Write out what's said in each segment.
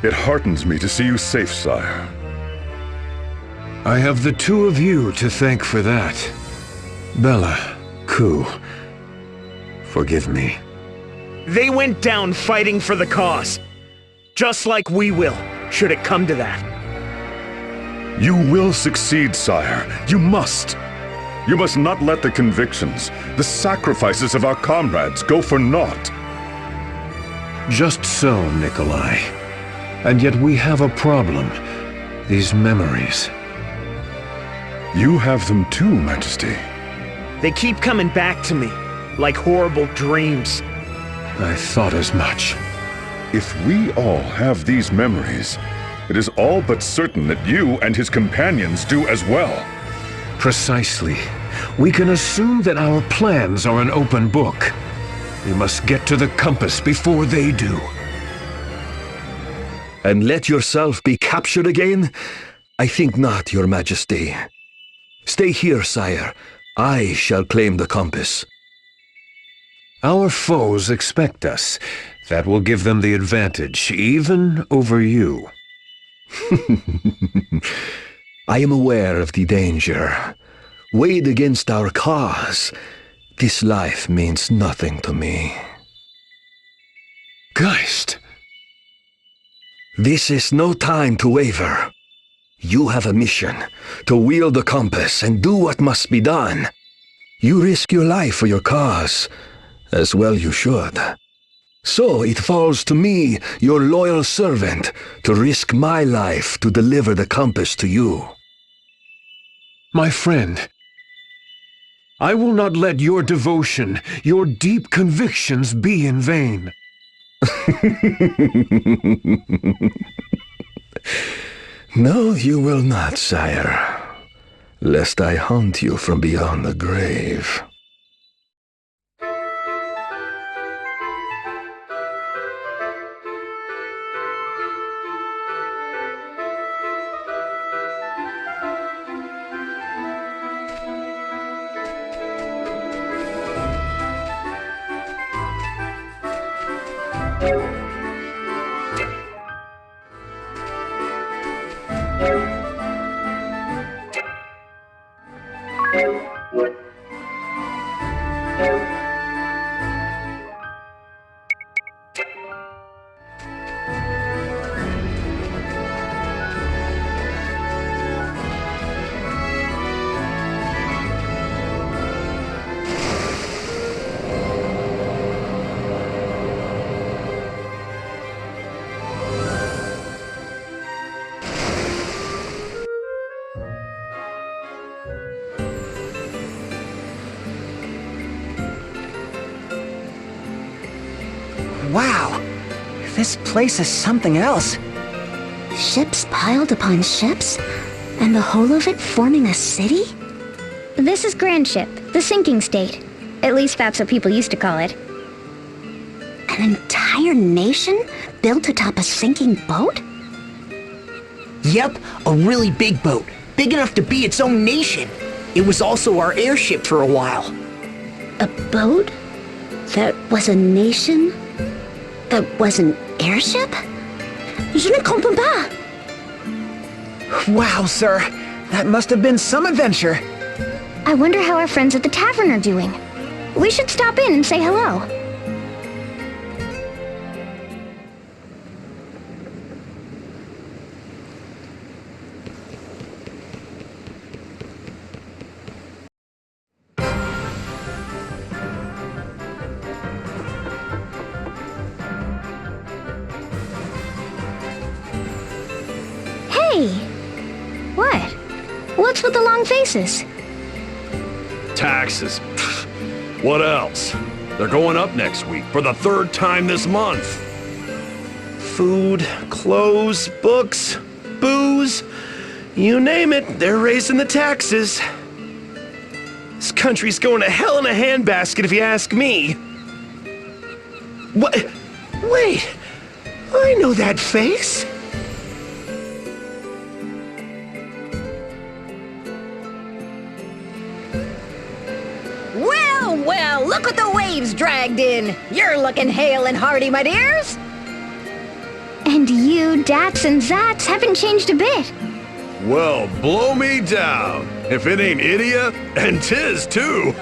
It heartens me to see you safe, sire. I have the two of you to thank for that. Bella, Ku, forgive me. They went down fighting for the cause. Just like we will, should it come to that. You will succeed, sire. You must. You must not let the convictions, the sacrifices of our comrades go for naught. Just so, Nikolai. And yet we have a problem. These memories. You have them too, Majesty. They keep coming back to me, like horrible dreams. I thought as much. If we all have these memories, it is all but certain that you and his companions do as well. Precisely. We can assume that our plans are an open book. We must get to the compass before they do. And let yourself be captured again? I think not, Your Majesty. Stay here, sire. I shall claim the compass. Our foes expect us. That will give them the advantage, even over you. I am aware of the danger. Weighed against our cause, this life means nothing to me. Geist! This is no time to waver. You have a mission, to wield the compass and do what must be done. You risk your life for your cause, as well you should. So it falls to me, your loyal servant, to risk my life to deliver the compass to you. My friend, I will not let your devotion, your deep convictions be in vain. No, you will not, sire, lest I haunt you from beyond the grave. Wow, this place is something else. Ships piled upon ships? And the whole of it forming a city? This is Grand Ship, the sinking state. At least that's what people used to call it. An entire nation built atop a sinking boat? Yep, a really big boat. Big enough to be its own nation. It was also our airship for a while. A boat? That was a nation? That was an airship? Je ne comprends pas! Wow, sir. That must have been some adventure. I wonder how our friends at the tavern are doing. We should stop in and say hello. Hey! What? What's with the long faces? Taxes. What else? They're going up next week for the third time this month. Food, clothes, books, booze, you name it, they're raising the taxes. This country's going to hell in a handbasket if you ask me. What? Wait, I know that face. Well, look what the waves dragged in. You're looking hale and hearty, my dears. And you, Dats, and Zats haven't changed a bit. Well, blow me down. If it ain't Idia, and 'tis too.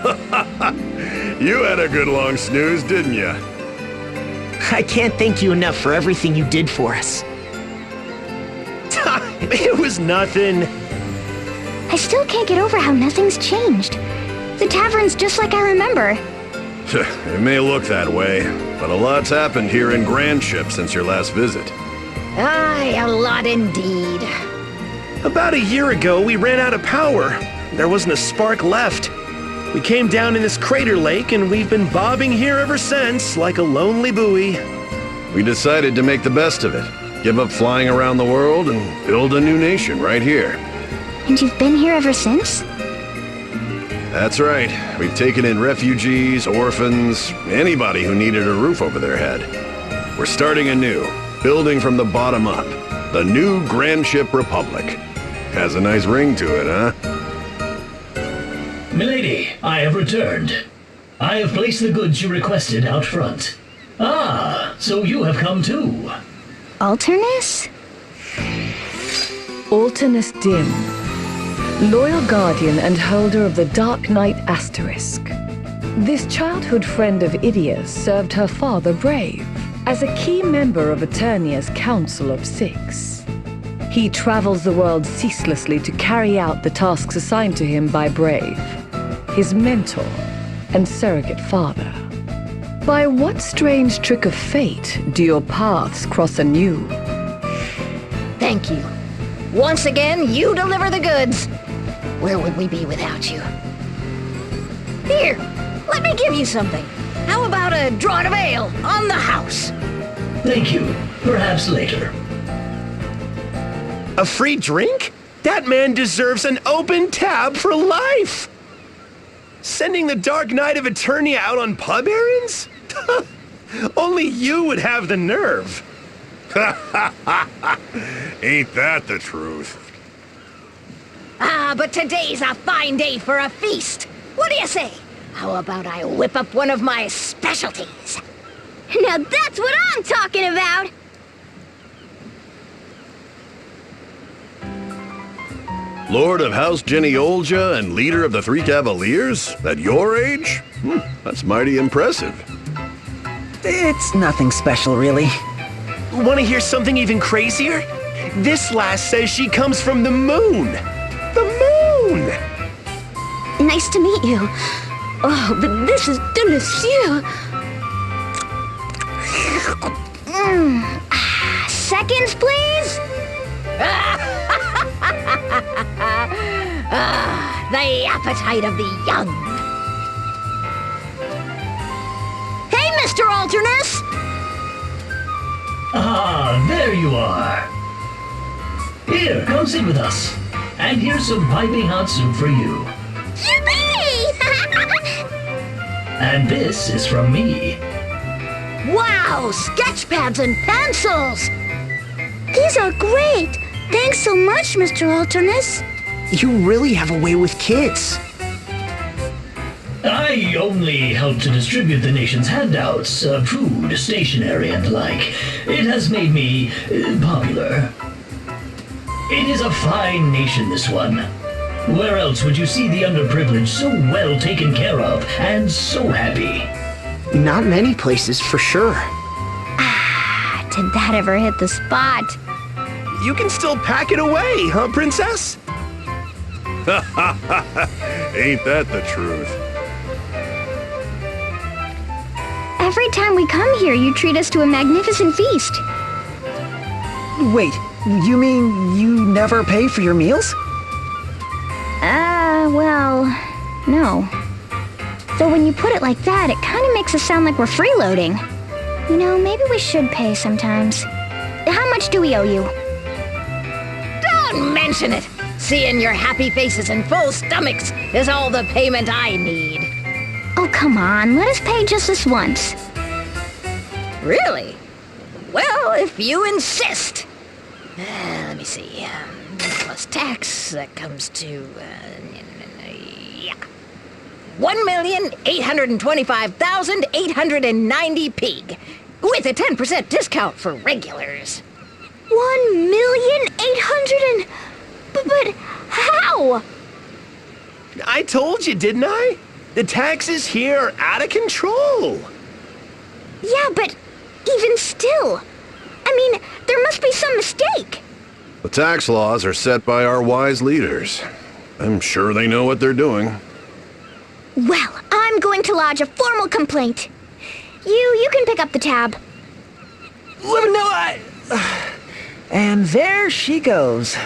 You had a good long snooze, didn't you? I can't thank you enough for everything you did for us. It was nothing. I still can't get over how nothing's changed. The tavern's just like I remember. It may look that way, but a lot's happened here in Grandship since your last visit. Aye, a lot indeed. About a year ago, we ran out of power. There wasn't a spark left. We came down in this crater lake, and we've been bobbing here ever since, like a lonely buoy. We decided to make the best of it, give up flying around the world, and build a new nation right here. And you've been here ever since? That's right. We've taken in refugees, orphans, anybody who needed a roof over their head. We're starting anew, building from the bottom up. The new Grandship Republic. Has a nice ring to it, huh? Milady, I have returned. I have placed the goods you requested out front. Ah, so you have come too. Alternus? Alternus Dim, loyal guardian and holder of the Dark Knight Asterisk. This childhood friend of Idia's served her father Brave as a key member of Eternia's Council of Six. He travels the world ceaselessly to carry out the tasks assigned to him by Brave, his mentor and surrogate father. By what strange trick of fate do your paths cross anew? Thank you. Once again, you deliver the goods. Where would we be without you? Here, let me give you something. How about a draught of ale on the house? Thank you. Perhaps later. A free drink? That man deserves an open tab for life! Sending the Dark Knight of Eternia out on pub errands? Only you would have the nerve. Ain't that the truth? Ah, but today's a fine day for a feast. What do you say? How about I whip up one of my specialties? Now that's what I'm talking about! Lord of House Geneolja and leader of the Three Cavaliers? At your age? That's mighty impressive. It's nothing special, really. Want to hear something even crazier? This lass says she comes from the moon. The moon! Nice to meet you. Oh, but this is delicious. Seconds, please? The appetite of the young. Hey, Mr. Alternus! Ah, there you are. Here, come sit with us. And here's some piping hot soup for you. Yippee! And this is from me. Wow, sketch pads and pencils! These are great! Thanks so much, Mr. Alternus. You really have a way with kids. I only help to distribute the nation's handouts, food, stationery, and the like. It has made me popular. It is a fine nation, this one. Where else would you see the underprivileged so well taken care of and so happy? Not many places, for sure. Did that ever hit the spot? You can still pack it away, huh, Princess? Ain't that the truth? Every time we come here, you treat us to a magnificent feast. Wait, you mean you never pay for your meals? Well, no. Though when you put it like that, it kind of makes us sound like we're freeloading. You know, maybe we should pay sometimes. How much do we owe you? Don't mention it! Seeing your happy faces and full stomachs is all the payment I need. Oh, come on. Let us pay just this once. Really? Well, if you insist. Let me see. Plus tax, that comes to, yeah. 1,825,890 pig. With a 10% discount for regulars. 1,800,000 and... But how? I told you, didn't I? The taxes here are out of control. Yeah, but even still. I mean, there must be some mistake. The tax laws are set by our wise leaders. I'm sure they know what they're doing. Well, I'm going to lodge a formal complaint. You can pick up the tab. No, And there she goes.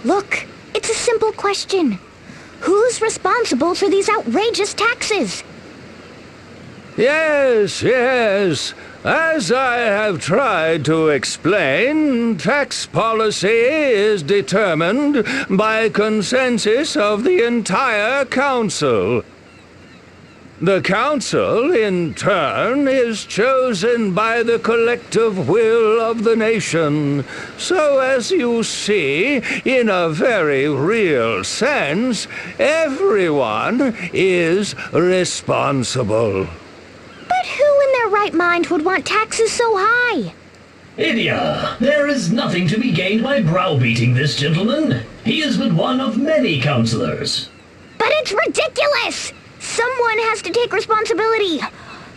Look, it's a simple question. Who's responsible for these outrageous taxes? Yes, yes. As I have tried to explain, tax policy is determined by consensus of the entire council. The council, in turn, is chosen by the collective will of the nation. So, as you see, in a very real sense, everyone is responsible. But who in their right mind would want taxes so high? Idia, there is nothing to be gained by browbeating this gentleman. He is but one of many counselors. But it's ridiculous! Someone has to take responsibility.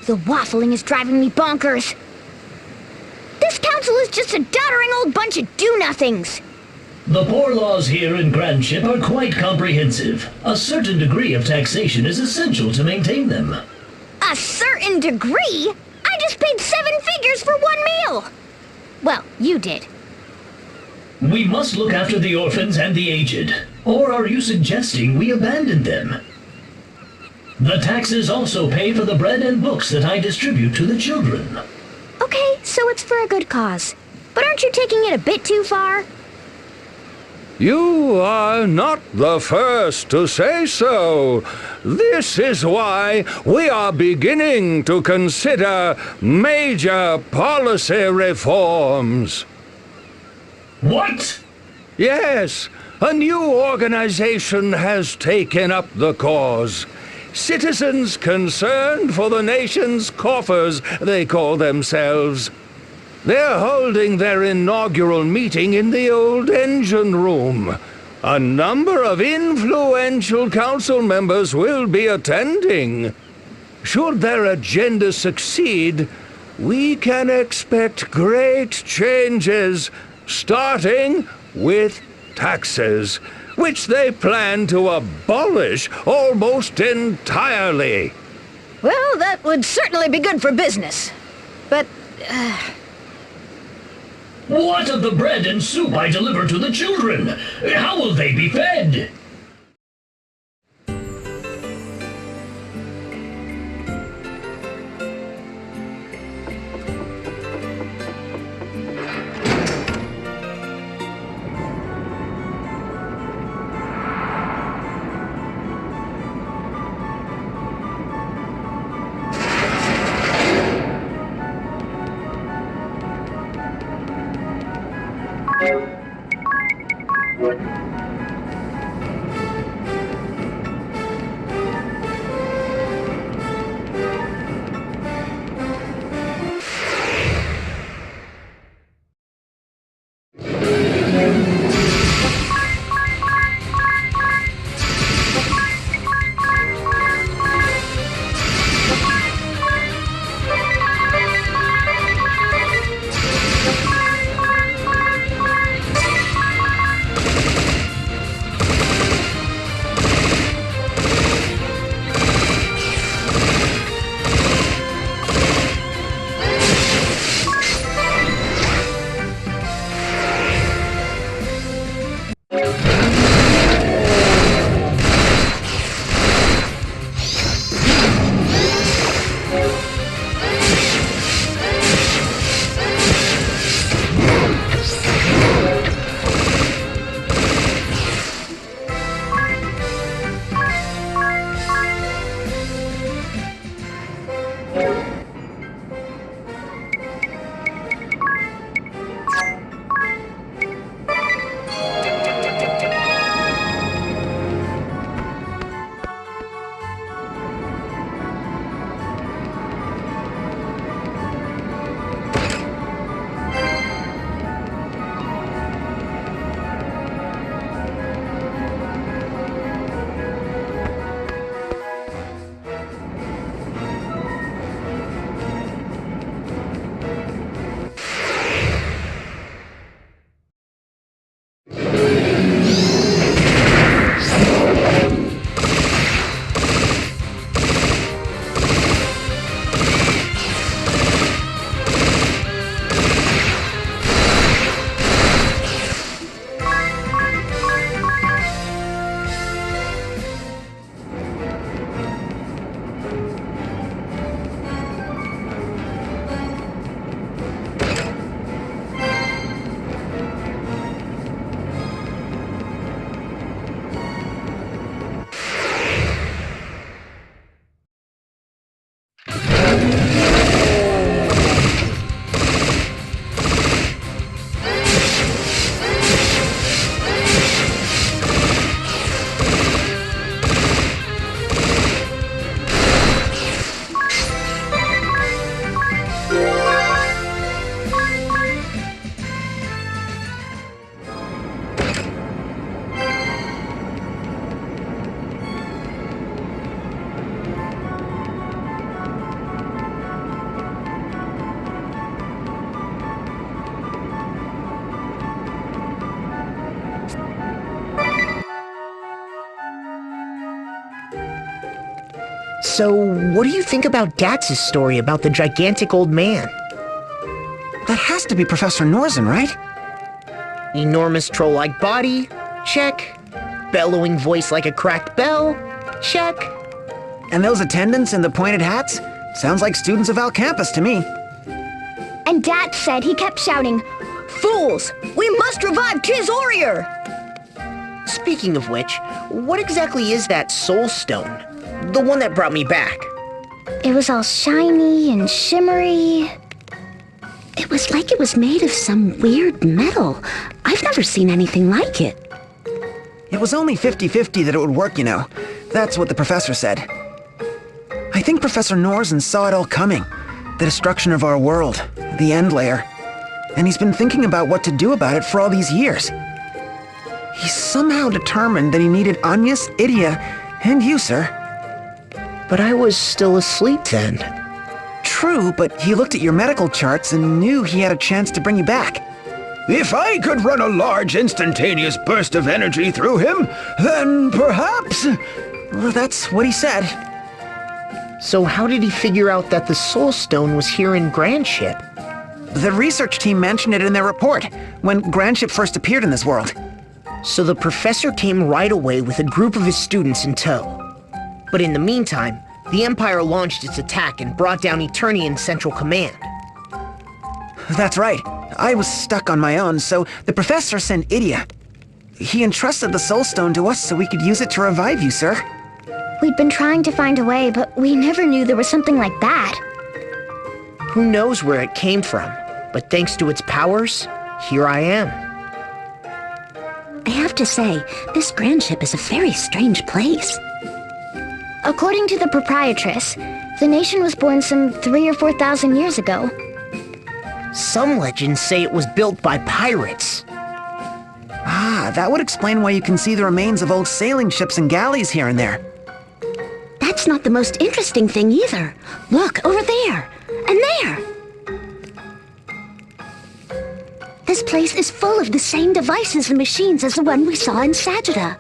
The waffling is driving me bonkers. This council is just a doddering old bunch of do-nothings. The poor laws here in Grandship are quite comprehensive. A certain degree of taxation is essential to maintain them. A certain degree? I just paid 7 figures for one meal. Well, you did. We must look after the orphans and the aged. Or are you suggesting we abandon them? The taxes also pay for the bread and books that I distribute to the children. Okay, so it's for a good cause. But aren't you taking it a bit too far? You are not the first to say so. This is why we are beginning to consider major policy reforms. What? Yes, a new organization has taken up the cause. Citizens concerned for the nation's coffers, they call themselves. They're holding their inaugural meeting in the old engine room. A number of influential council members will be attending. Should their agenda succeed, we can expect great changes, starting with taxes, which they plan to abolish almost entirely. Well, that would certainly be good for business. But, What of the bread and soup I deliver to the children? How will they be fed? So, what do you think about Gatz's story about the gigantic old man? That has to be Professor Norzen, right? Enormous troll-like body? Check. Bellowing voice like a cracked bell? Check. And those attendants in the pointed hats? Sounds like students of Campus to me. And Dad said he kept shouting, "Fools! We must revive Tis Orier!" Speaking of which, what exactly is that soul stone? The one that brought me back. It was all shiny and shimmery. It was like it was made of some weird metal. I've never seen anything like it. It was only 50-50 that it would work, you know. That's what the professor said. I think Professor Norzen saw it all coming. The destruction of our world, the end layer. And he's been thinking about what to do about it for all these years. He's somehow determined that he needed Agnes, Idia, and you, sir. But I was still asleep then. True, but he looked at your medical charts and knew he had a chance to bring you back. If I could run a large instantaneous burst of energy through him, then perhaps... Well, that's what he said. So how did he figure out that the soul stone was here in Grandship? The research team mentioned it in their report, when Grandship first appeared in this world. So the professor came right away with a group of his students in tow. But in the meantime, the Empire launched its attack and brought down Eternian Central Command. That's right. I was stuck on my own, so the professor sent Idia. He entrusted the Soul Stone to us so we could use it to revive you, sir. We'd been trying to find a way, but we never knew there was something like that. Who knows where it came from, but thanks to its powers, here I am. I have to say, this Grandship is a very strange place. According to the proprietress, the nation was born some 3,000 or 4,000 years ago. Some legends say it was built by pirates. Ah, that would explain why you can see the remains of old sailing ships and galleys here and there. That's not the most interesting thing either. Look, over there, and there. This place is full of the same devices and machines as the one we saw in Sajida.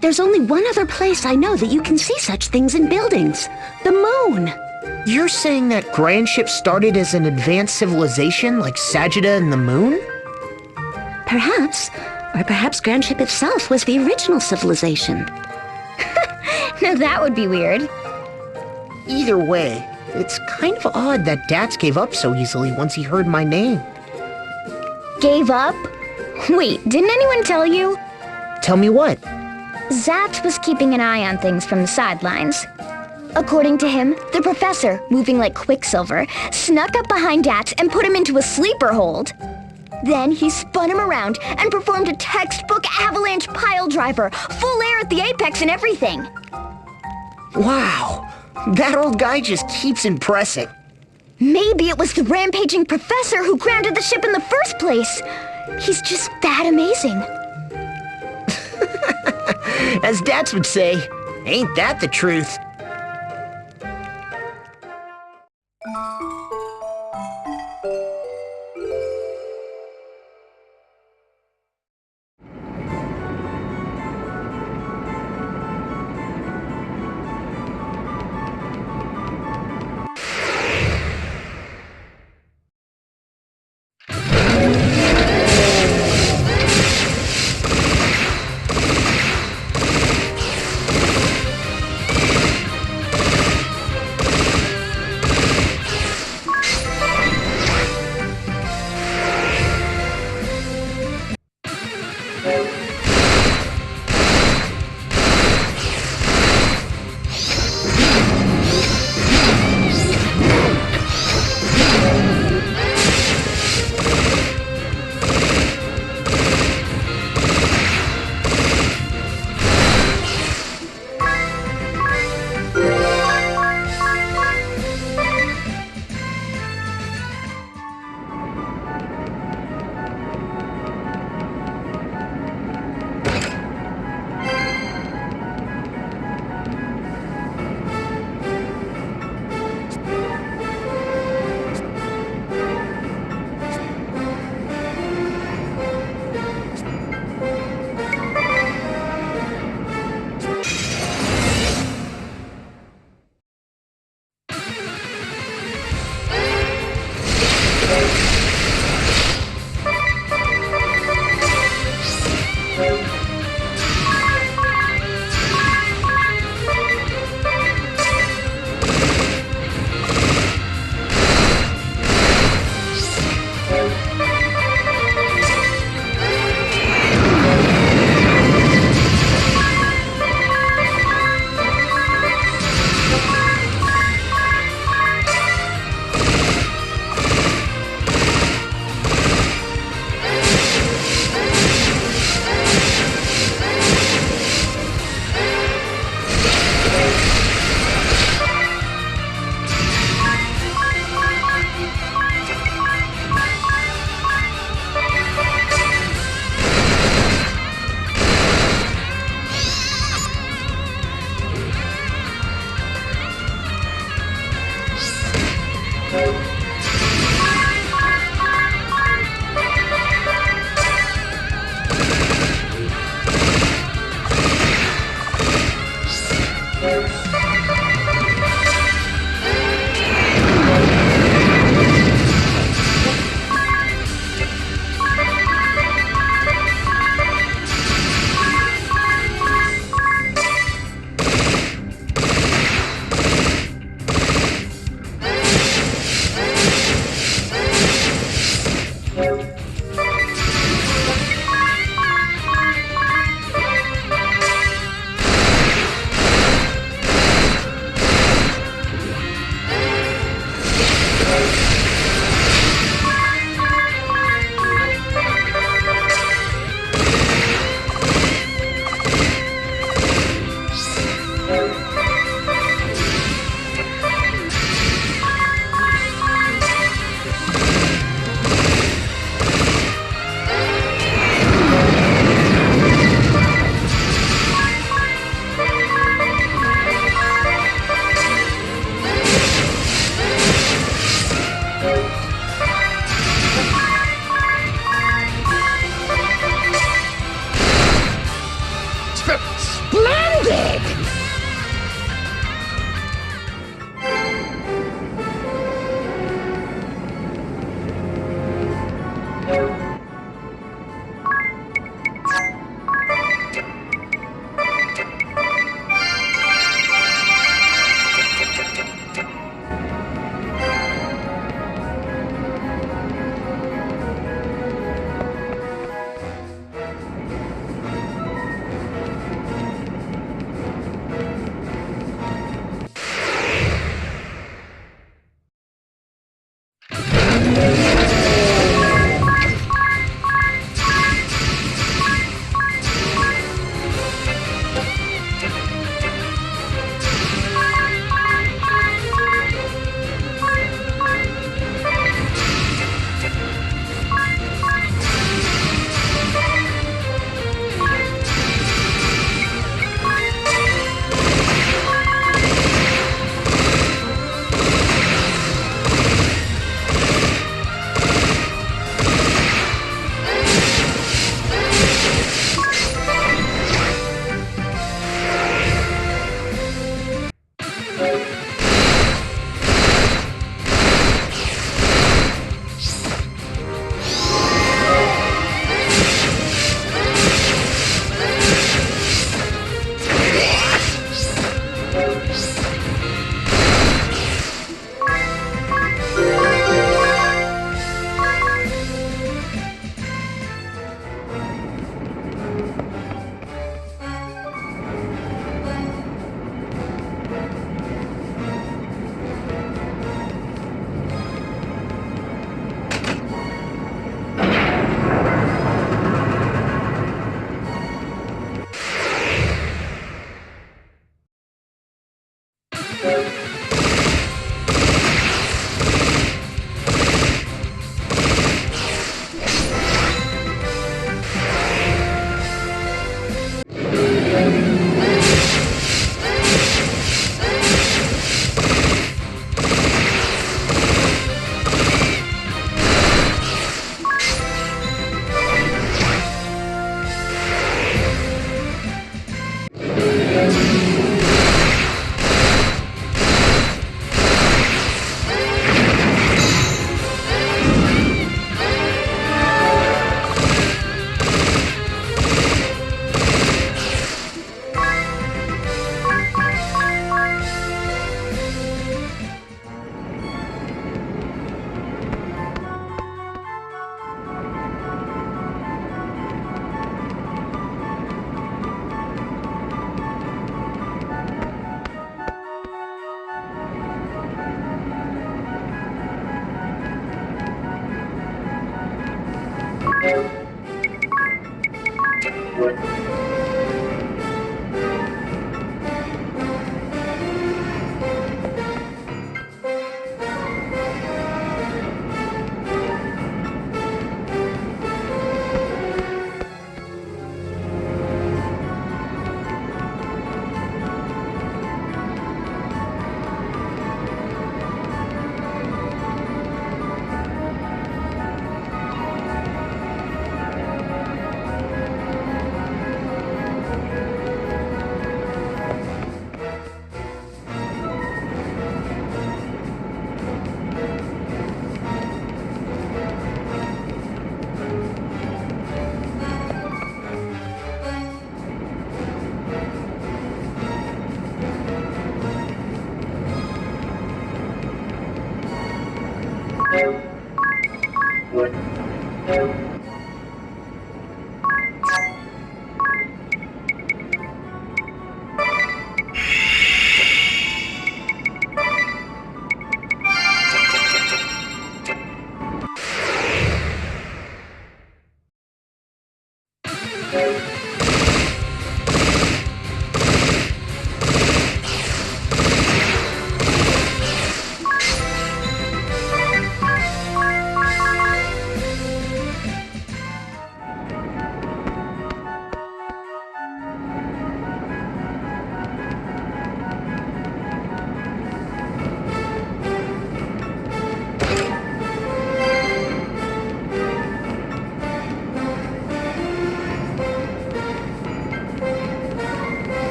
There's only one other place I know that you can see such things in buildings. The moon. You're saying that Grandship started as an advanced civilization like Sajida and the moon? Perhaps. Or perhaps Grandship itself was the original civilization. Now that would be weird. Either way, it's kind of odd that Dats gave up so easily once he heard my name. Gave up? Wait, didn't anyone tell you? Tell me what? Zaps was keeping an eye on things from the sidelines. According to him, the professor, moving like Quicksilver, snuck up behind Dats and put him into a sleeper hold. Then he spun him around and performed a textbook avalanche pile driver, full air at the apex and everything. Wow, that old guy just keeps impressing. Maybe it was the rampaging professor who grounded the ship in the first place. He's just that amazing. As Dats would say, ain't that the truth?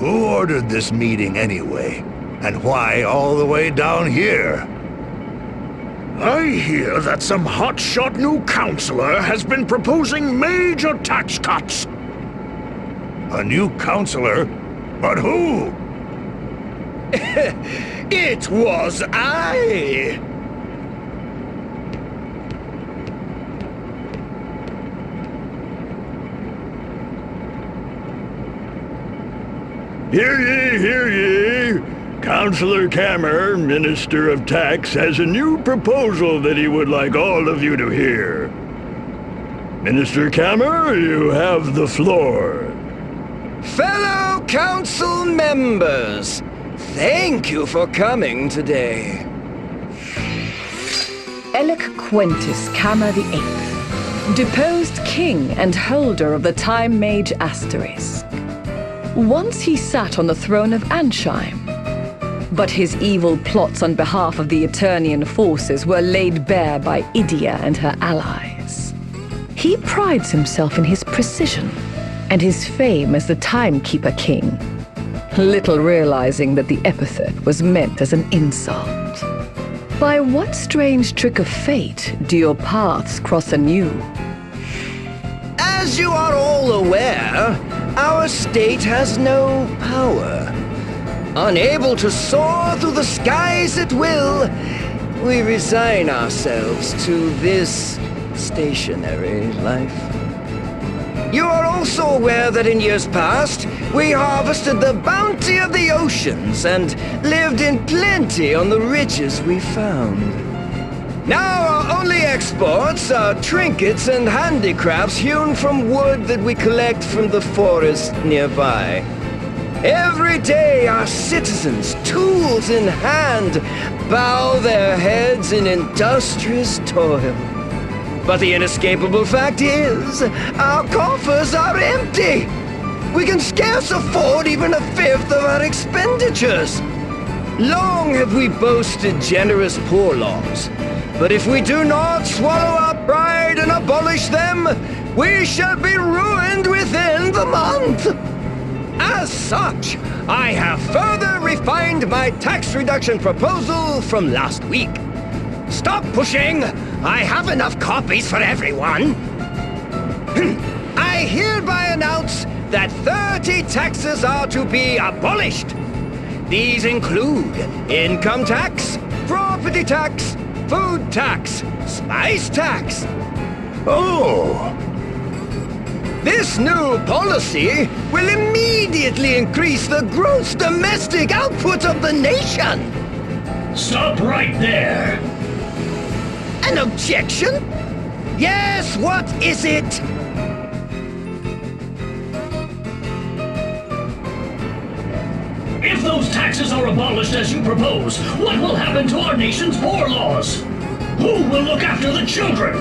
Who ordered this meeting anyway? And why all the way down here? I hear that some hotshot new counselor has been proposing major tax cuts. A new counselor? But who? It was I! Hear ye, hear ye! Councillor Kammer, Minister of Tax, has a new proposal that he would like all of you to hear. Minister Kammer, you have the floor. Fellow council members, thank you for coming today. Elec Quentis Kammer VIII, deposed king and holder of the Time Mage Asterisk. Once he sat on the throne of Ansheim, but his evil plots on behalf of the Eternian forces were laid bare by Idia and her allies. He prides himself in his precision and his fame as the Timekeeper King, little realizing that the epithet was meant as an insult. By what strange trick of fate do your paths cross anew? As you are all aware, our state has no power. Unable to soar through the skies at will, we resign ourselves to this stationary life. You are also aware that in years past, we harvested the bounty of the oceans and lived in plenty on the riches we found. Now our only exports are trinkets and handicrafts hewn from wood that we collect from the forest nearby. Every day our citizens, tools in hand, bow their heads in industrious toil. But the inescapable fact is, our coffers are empty. We can scarce afford even a fifth of our expenditures. Long have we boasted generous poor laws, but if we do not swallow our pride and abolish them, we shall be ruined within the month. As such, I have further refined my tax reduction proposal from last week. Stop pushing! I have enough copies for everyone. I hereby announce that 30 taxes are to be abolished. These include income tax, property tax, food tax, spice tax. Oh! This new policy will immediately increase the gross domestic output of the nation. Stop right there. An objection? Yes, what is it? If those taxes are abolished as you propose, what will happen to our nation's poor laws? Who will look after the children?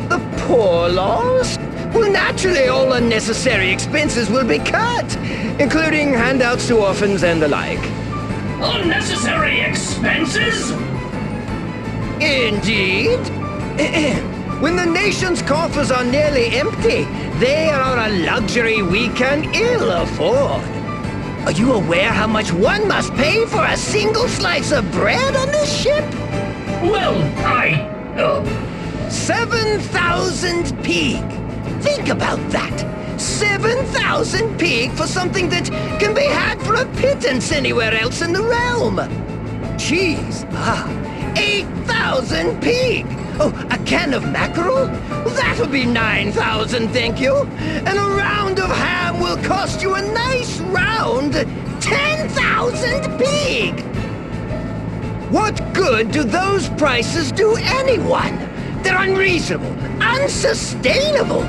The poor laws? Well, naturally all unnecessary expenses will be cut, including handouts to orphans and the like. Unnecessary expenses? Indeed. When the nation's coffers are nearly empty, they are a luxury we can ill afford. Are you aware how much one must pay for a single slice of bread on this ship? Well, 7,000 pig. Think about that. 7,000 pig for something that can be had for a pittance anywhere else in the realm. Cheese, 8,000 pig. Oh, a can of mackerel? That'll be 9,000, thank you. And a round of ham will cost you a nice round 10,000 pig. What good do those prices do anyone? They're unreasonable, unsustainable.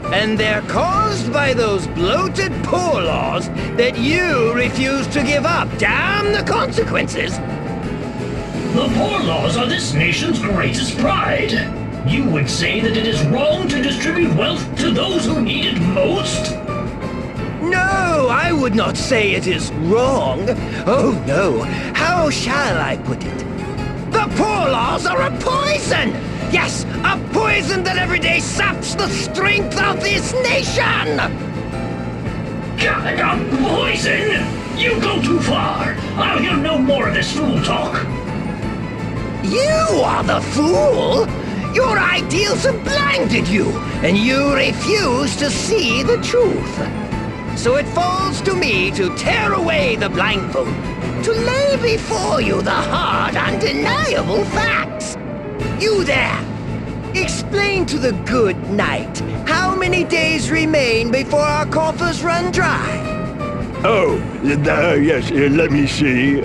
And they're caused by those bloated poor laws that you refuse to give up. Damn the consequences! the poor laws are this nation's greatest pride. You would say that it is wrong to distribute wealth to those who need it most? No, I would not say it is wrong. Oh no, how shall I put it? The poor laws are a poison! Yes, a poison that every day saps the strength of this nation! Poison? You go too far. I'll hear no more of this fool talk. You are the fool! Your ideals have blinded you, and you refuse to see the truth. So it falls to me to tear away the blindfold, to lay before you the hard, undeniable facts. You there! Explain to the good knight how many days remain before our coffers run dry. Oh, yes, let me see.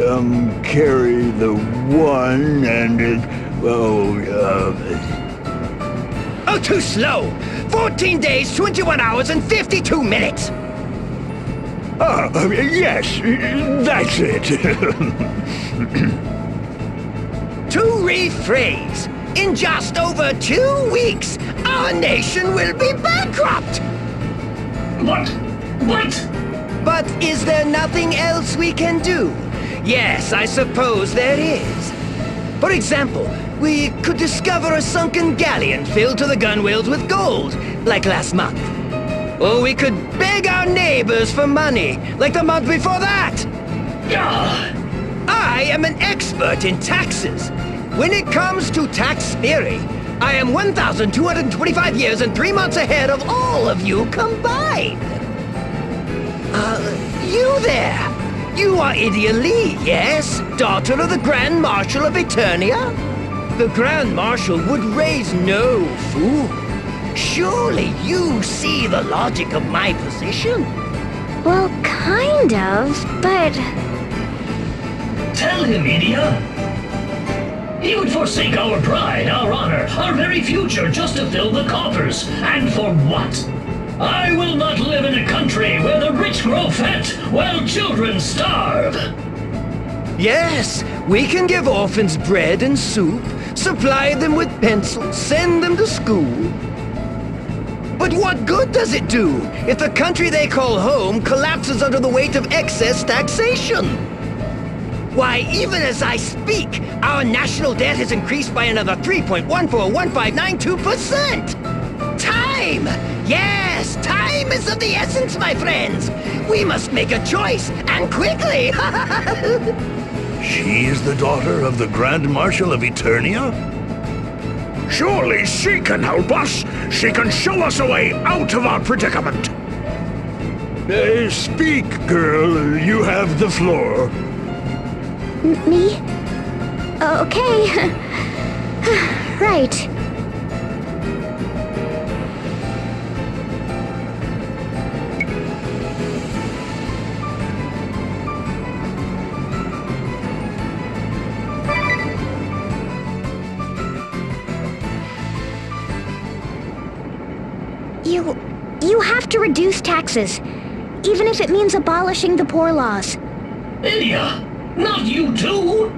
Carry the one and, Oh, too slow! 14 days, 21 hours, and 52 minutes! yes, that's it. To rephrase, in just over 2 weeks, our nation will be bankrupt! What? But is there nothing else we can do? Yes, I suppose there is. For example, we could discover a sunken galleon filled to the gunwales with gold, like last month. Or we could beg our neighbors for money, like the month before that. I am an expert in taxes. When it comes to tax theory, I am 1,225 years and 3 months ahead of all of you combined. You there! You are Idia Lee, yes? Daughter of the Grand Marshal of Eternia? The Grand Marshal would raise no fool. Surely you see the logic of my position? Well, kind of, but... Tell him, Idia. He would forsake our pride, our honor, our very future just to fill the coffers. And for what? I will not live in a country where the rich grow fat while children starve. Yes, we can give orphans bread and soup, supply them with pencils, send them to school. But what good does it do if the country they call home collapses under the weight of excess taxation? Why, even as I speak, our national debt has increased by another 3.141592%! Time! Yes, time is of the essence, my friends! We must make a choice, and quickly! She is the daughter of the Grand Marshal of Eternia? Surely she can help us. She can show us a way out of our predicament. Speak, girl. You have the floor. Me? Okay. Right. You have to reduce taxes, even if it means abolishing the poor laws. Idia, not you too?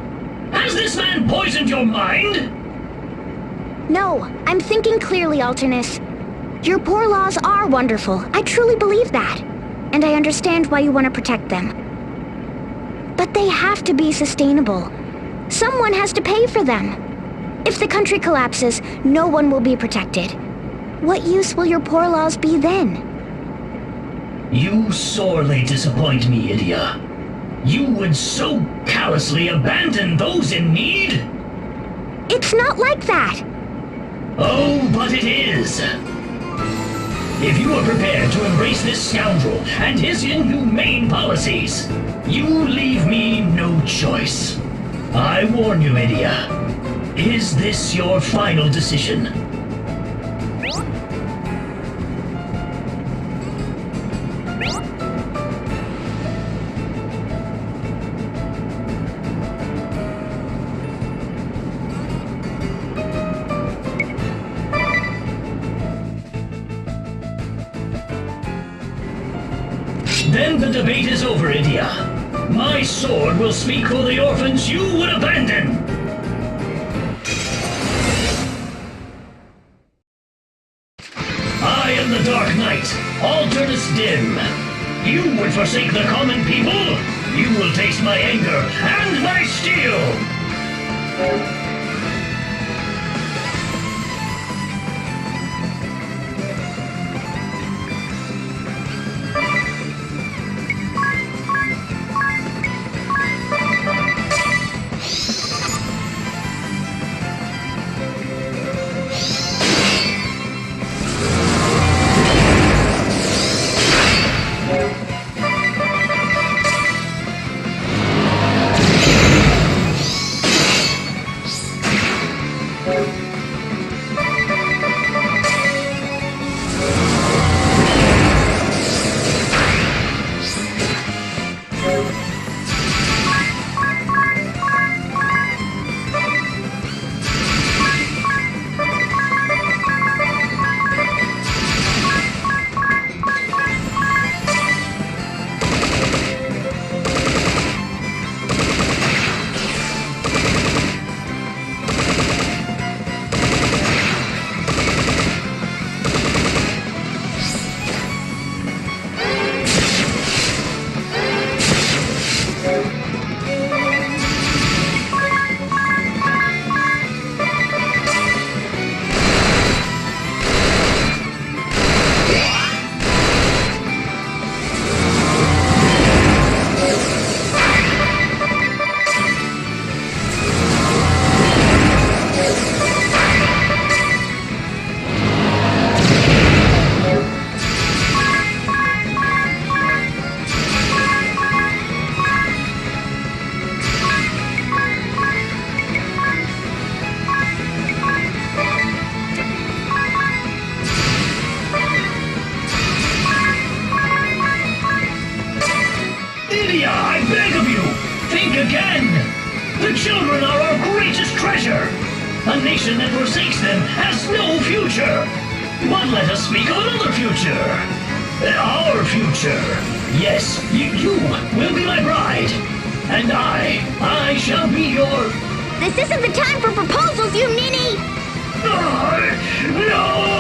Has this man poisoned your mind? No, I'm thinking clearly, Alternus. Your poor laws are wonderful. I truly believe that. And I understand why you want to protect them. But they have to be sustainable. Someone has to pay for them. If the country collapses, no one will be protected. What use will your poor laws be then? You sorely disappoint me, Idia. You would so callously abandon those in need? It's not like that. Oh, but it is. If you are prepared to embrace this scoundrel and his inhumane policies, you leave me no choice. I warn you, Idia. Is this your final decision? Then the debate is over, Idia. My sword will speak for the orphans you would abandon. I am the Dark Knight, Alternus Dim. You would forsake the common people? You will taste my anger and my steel! children are our greatest treasure. A nation that forsakes them has no future. But let us speak of another future. Our future. Yes, you will be my bride. And I shall be your... This isn't the time for proposals, you ninny! No!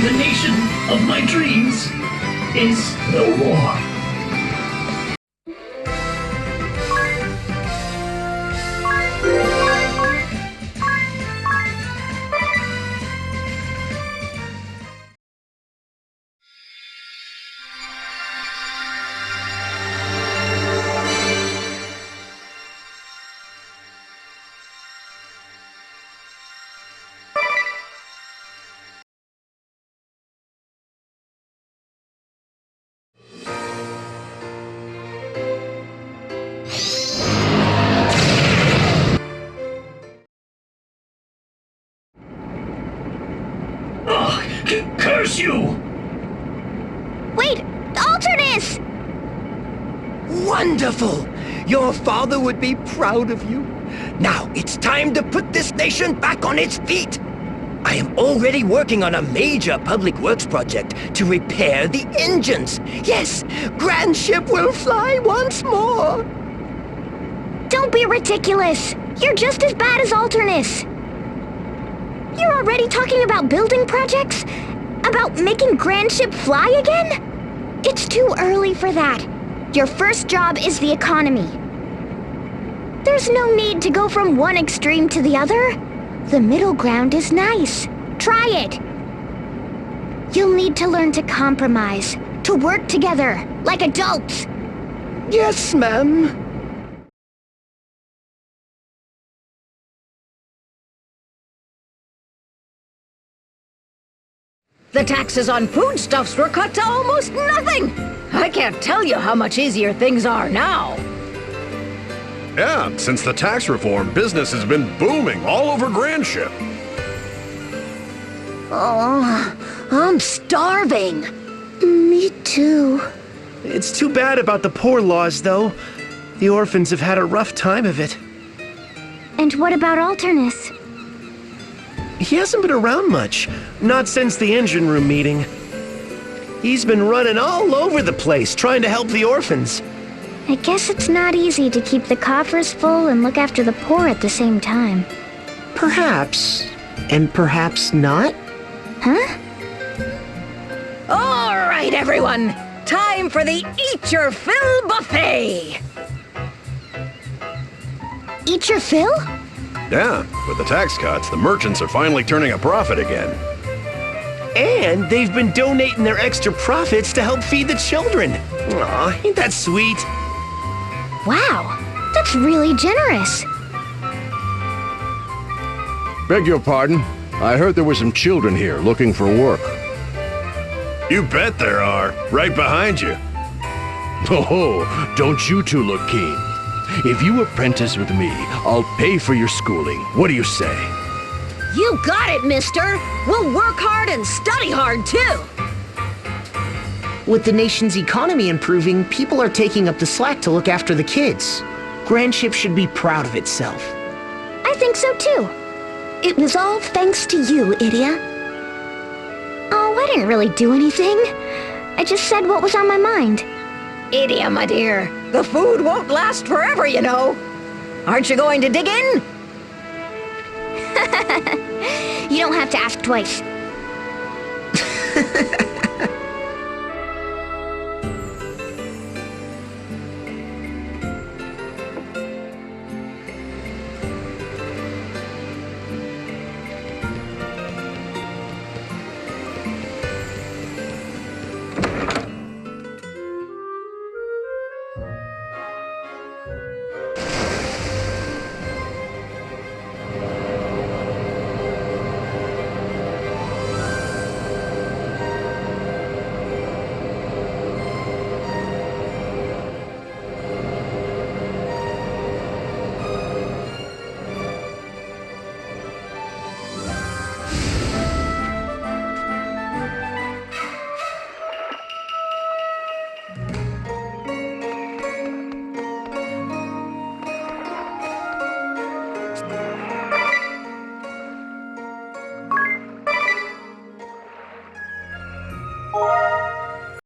The nation of my dreams is no more. Wonderful! Your father would be proud of you. Now, it's time to put this nation back on its feet. I am already working on a major public works project to repair the engines. Yes, Grand Ship will fly once more. Don't be ridiculous. You're just as bad as Alternus. You're already talking about building projects? About making Grand Ship fly again? It's too early for that. Your first job is the economy. There's no need to go from one extreme to the other. The middle ground is nice. Try it. You'll need to learn to compromise, to work together, like adults. Yes, ma'am. The taxes on foodstuffs were cut to almost nothing. I can't tell you how much easier things are now. Yeah, since the tax reform, business has been booming all over Grand Ship. Oh, I'm starving. Me too. It's too bad about the poor laws, though. The orphans have had a rough time of it. And what about Alternus? He hasn't been around much. Not since the engine room meeting. He's been running all over the place trying to help the orphans. I guess it's not easy to keep the coffers full and look after the poor at the same time. Perhaps. And perhaps not? Huh? All right, everyone. Time for the Eat Your Fill buffet. Eat your fill? Yeah, with the tax cuts, the merchants are finally turning a profit again. And they've been donating their extra profits to help feed the children. Aw, ain't that sweet? Wow, that's really generous. Beg your pardon. I heard there were some children here looking for work. You bet there are, right behind you. Oh, don't you two look keen? If you apprentice with me, I'll pay for your schooling. What do you say? You got it, mister. We'll work hard and study hard, too. With the nation's economy improving, people are taking up the slack to look after the kids. Grand Ship should be proud of itself. I think so too. It was all thanks to you, Idia. Oh, I didn't really do anything. I just said what was on my mind. Idia, my dear, the food won't last forever, you know. Aren't you going to dig in? You don't have to ask twice.